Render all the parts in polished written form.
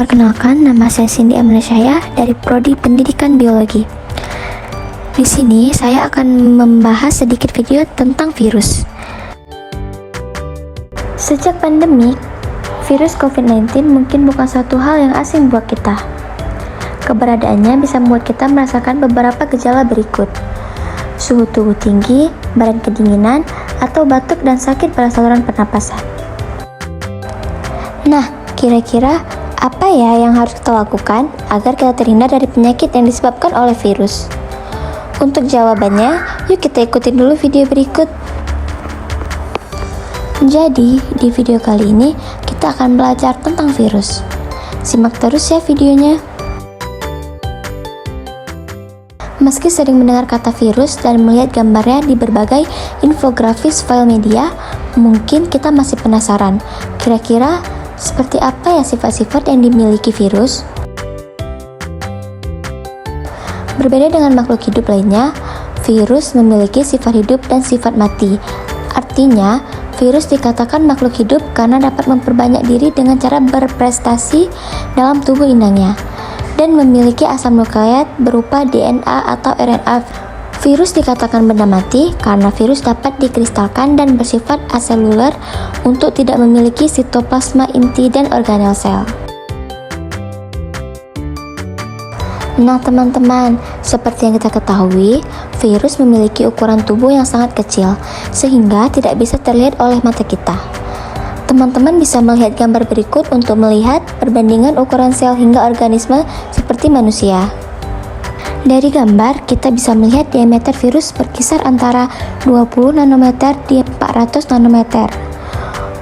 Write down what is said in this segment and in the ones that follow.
Perkenalkan, nama saya Cindy Amanasyah dari Prodi Pendidikan Biologi. Di sini saya akan membahas sedikit video tentang virus. Sejak pandemi, virus COVID-19 mungkin bukan suatu hal yang asing buat kita. Keberadaannya bisa membuat kita merasakan beberapa gejala berikut: suhu tubuh tinggi, badan kedinginan, atau batuk dan sakit pada saluran pernapasan. Nah, kira-kira apa ya yang harus kita lakukan agar kita terhindar dari penyakit yang disebabkan oleh virus? Untuk jawabannya, yuk kita ikutin dulu video berikut. Jadi, di video kali ini kita akan belajar tentang virus. Simak terus ya videonya. Meski sering mendengar kata virus dan melihat gambarnya di berbagai infografis file media, mungkin kita masih penasaran, kira-kira seperti apa ya sifat-sifat yang dimiliki virus? Berbeda dengan makhluk hidup lainnya, virus memiliki sifat hidup dan sifat mati. Artinya, virus dikatakan makhluk hidup karena dapat memperbanyak diri dengan cara berprestasi dalam tubuh inangnya dan memiliki asam nukleat berupa DNA atau RNA. Virus dikatakan benda mati karena virus dapat dikristalkan dan bersifat aseluler untuk tidak memiliki sitoplasma inti dan organel sel. Nah teman-teman, seperti yang kita ketahui, virus memiliki ukuran tubuh yang sangat kecil, sehingga tidak bisa terlihat oleh mata kita. Teman-teman bisa melihat gambar berikut untuk melihat perbandingan ukuran sel hingga organisme seperti manusia. Dari gambar, kita bisa melihat diameter virus berkisar antara 20 nanometer di 400 nanometer.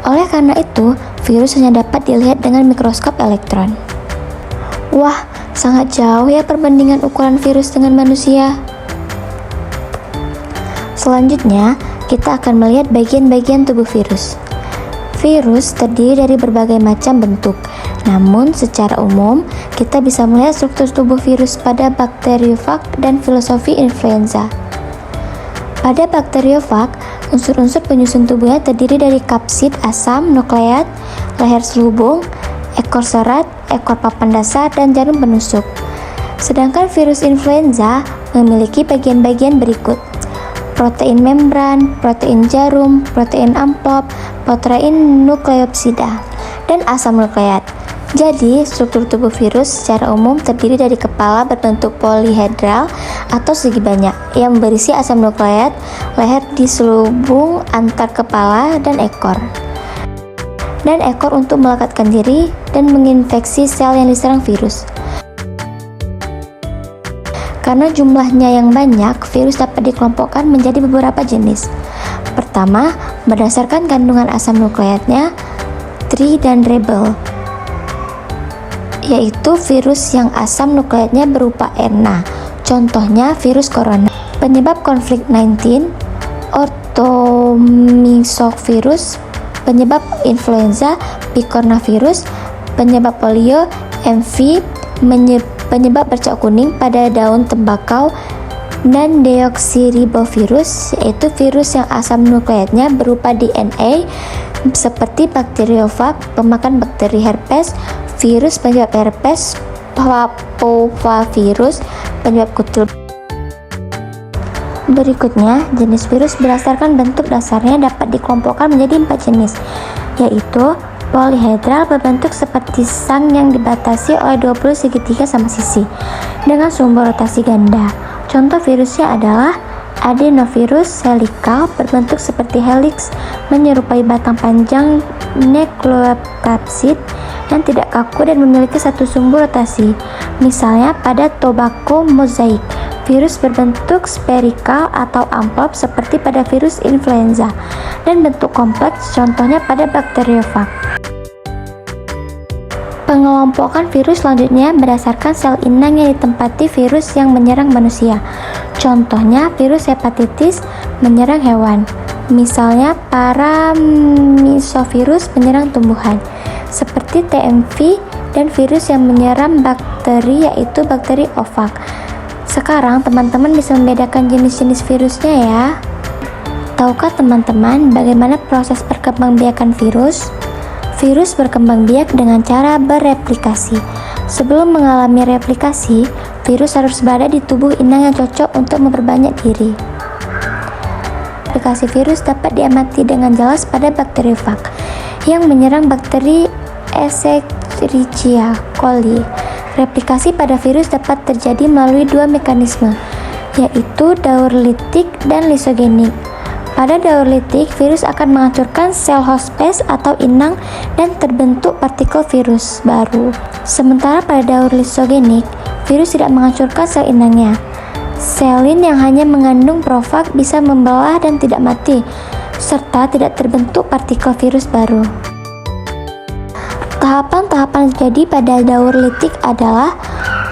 Oleh karena itu, virus hanya dapat dilihat dengan mikroskop elektron. Wah, sangat jauh ya perbandingan ukuran virus dengan manusia. Selanjutnya, kita akan melihat bagian-bagian tubuh virus. Virus terdiri dari berbagai macam bentuk, namun secara umum kita bisa melihat struktur tubuh virus pada bakteriofag dan filosofi influenza. Pada bakteriofag, unsur-unsur penyusun tubuhnya terdiri dari kapsid asam nukleat, leher selubung, ekor serat, ekor papan dasar, dan jarum penusuk. Sedangkan virus influenza memiliki bagian-bagian berikut: protein membran, protein jarum, protein amplop, protein nukleosida, dan asam nukleat. Jadi, struktur tubuh virus secara umum terdiri dari kepala berbentuk polihedral atau segi banyak yang berisi asam nukleat, leher diselubung antar kepala dan ekor untuk melekatkan diri dan menginfeksi sel yang diserang virus. Karena jumlahnya yang banyak, virus dapat dikelompokkan menjadi beberapa jenis. Pertama, berdasarkan kandungan asam nukleatnya, tri dan rebel, yaitu virus yang asam nukleatnya berupa RNA. Contohnya virus corona. Penyebab konflik 19, orthomyxovirus. Penyebab influenza, picornavirus. Penyebab polio, MV. Penyebab bercak kuning pada daun tembakau, dan deoksiribovirus, yaitu virus yang asam nukleatnya berupa DNA seperti bakteriofag, pemakan bakteri herpes, virus penyebab herpes, papovavirus, penyebab kutil. Berikutnya, jenis virus berdasarkan bentuk dasarnya dapat dikelompokkan menjadi 4 jenis, yaitu polihedral berbentuk seperti sang yang dibatasi oleh 20 segitiga sama sisi dengan sumber rotasi ganda. Contoh virusnya adalah adenovirus helikal berbentuk seperti helix, menyerupai batang panjang nukleokapsid yang tidak kaku dan memiliki satu sumber rotasi. Misalnya pada tobacco mosaic, virus berbentuk spherical atau amplop seperti pada virus influenza, dan bentuk kompleks contohnya pada bakteriofag. Pengelompokan virus selanjutnya berdasarkan sel inang yang ditempati virus yang menyerang manusia. Contohnya virus hepatitis menyerang hewan. Misalnya paramyxovirus menyerang tumbuhan, seperti TMV, dan virus yang menyerang bakteri yaitu bakteri ofag. Sekarang teman-teman bisa membedakan jenis-jenis virusnya ya. Tahukah teman-teman bagaimana proses perkembangbiakan virus? Virus berkembang biak dengan cara bereplikasi. Sebelum mengalami replikasi, virus harus berada di tubuh inang yang cocok untuk memperbanyak diri. Replikasi virus dapat diamati dengan jelas pada bakteriofag yang menyerang bakteri Escherichia coli. Replikasi pada virus dapat terjadi melalui dua mekanisme, yaitu daur litik dan lisogenik. Pada daur litik, virus akan menghancurkan sel hospes atau inang dan terbentuk partikel virus baru. Sementara pada daur lisogenik, virus tidak menghancurkan sel inangnya. Selin yang hanya mengandung profag bisa membelah dan tidak mati, serta tidak terbentuk partikel virus baru. Tahapan-tahapan yang terjadi pada daur litik adalah: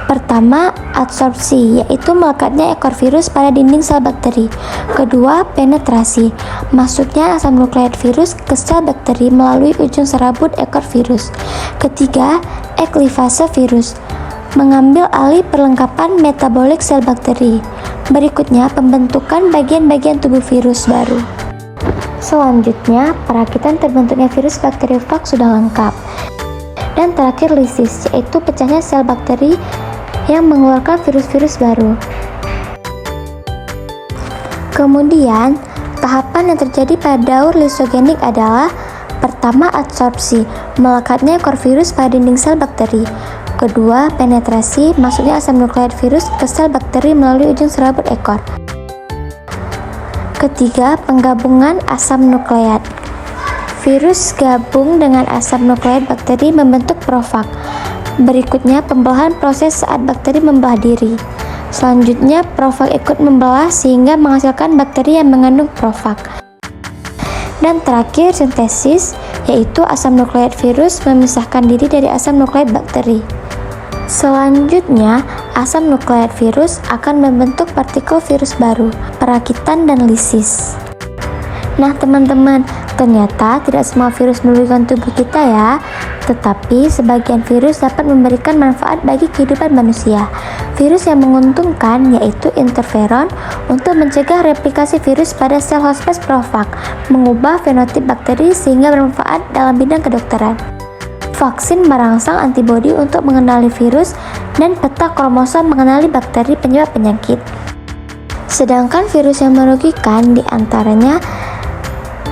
pertama, adsorpsi, yaitu melekatnya ekor virus pada dinding sel bakteri. Kedua, penetrasi, masuknya asam nukleat virus ke sel bakteri melalui ujung serabut ekor virus. Ketiga, eklivase virus, mengambil alih perlengkapan metabolik sel bakteri. Berikutnya, pembentukan bagian-bagian tubuh virus baru. Selanjutnya, perakitan terbentuknya virus bakteriofag sudah lengkap. Dan terakhir, lisis, yaitu pecahnya sel bakteri yang mengeluarkan virus-virus baru. Kemudian, tahapan yang terjadi pada daur lisogenik adalah: pertama, adsorpsi, melekatnya ekor virus pada dinding sel bakteri. Kedua, penetrasi, masuknya asam nukleat virus ke sel bakteri melalui ujung serabut ekor. Ketiga, penggabungan asam nukleat. Virus gabung dengan asam nukleat bakteri membentuk profag. Berikutnya, pembelahan proses saat bakteri membelah diri. Selanjutnya, profag ikut membelah sehingga menghasilkan bakteri yang mengandung profag. Dan terakhir, sintesis, yaitu asam nukleat virus memisahkan diri dari asam nukleat bakteri. Selanjutnya, asam nukleat virus akan membentuk partikel virus baru, perakitan dan lisis. Nah teman-teman, ternyata tidak semua virus merugikan tubuh kita ya, tetapi sebagian virus dapat memberikan manfaat bagi kehidupan manusia. Virus yang menguntungkan yaitu interferon untuk mencegah replikasi virus pada sel hospes profag, mengubah fenotip bakteri sehingga bermanfaat dalam bidang kedokteran. Vaksin merangsang antibodi untuk mengenali virus, dan peta kromosom mengenali bakteri penyebab penyakit. Sedangkan virus yang merugikan diantaranya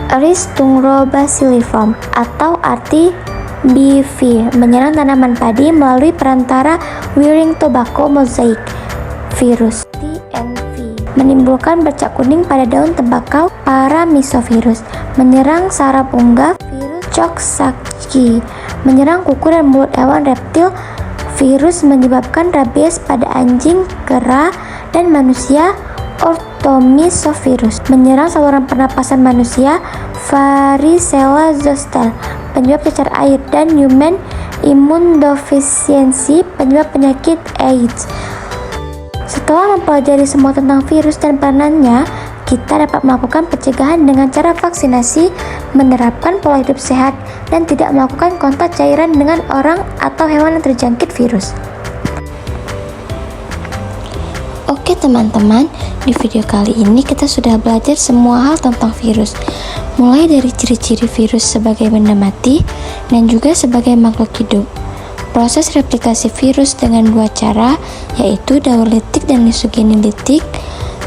Ristungbacilliform atau RTBV, menyerang tanaman padi melalui perantara Wiring Tobacco Mosaic virus. TNV, menimbulkan bercak kuning pada daun tembakau. Paramisovirus, menyerang saraf unggah. Virus Coxsackie, menyerang kuku dan mulut hewan reptil. Virus menyebabkan rabies pada anjing, kera, dan manusia. Orthomisovirus, menyerang saluran pernapasan manusia. Varicella zoster, penyebab cacar air. Dan human immunodeficiency, penyebab penyakit AIDS. Setelah mempelajari semua tentang virus dan peranannya, kita dapat melakukan pencegahan dengan cara vaksinasi, menerapkan pola hidup sehat, dan tidak melakukan kontak cairan dengan orang atau hewan yang terjangkit virus. Oke teman-teman, di video kali ini kita sudah belajar semua hal tentang virus, mulai dari ciri-ciri virus sebagai benda mati dan juga sebagai makhluk hidup. Proses replikasi virus dengan dua cara, yaitu daur litik dan lisogenilitik,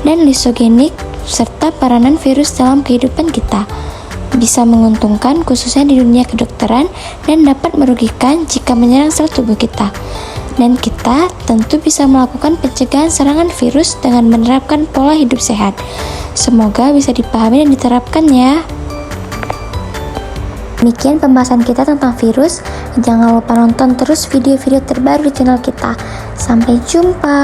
dan lisogenik, serta peranan virus dalam kehidupan kita. Bisa menguntungkan khususnya di dunia kedokteran dan dapat merugikan jika menyerang sel tubuh kita. Dan kita tentu bisa melakukan pencegahan serangan virus dengan menerapkan pola hidup sehat. Semoga bisa dipahami dan diterapkan ya. Demikian pembahasan kita tentang virus. Jangan lupa nonton terus video-video terbaru di channel kita. Sampai jumpa.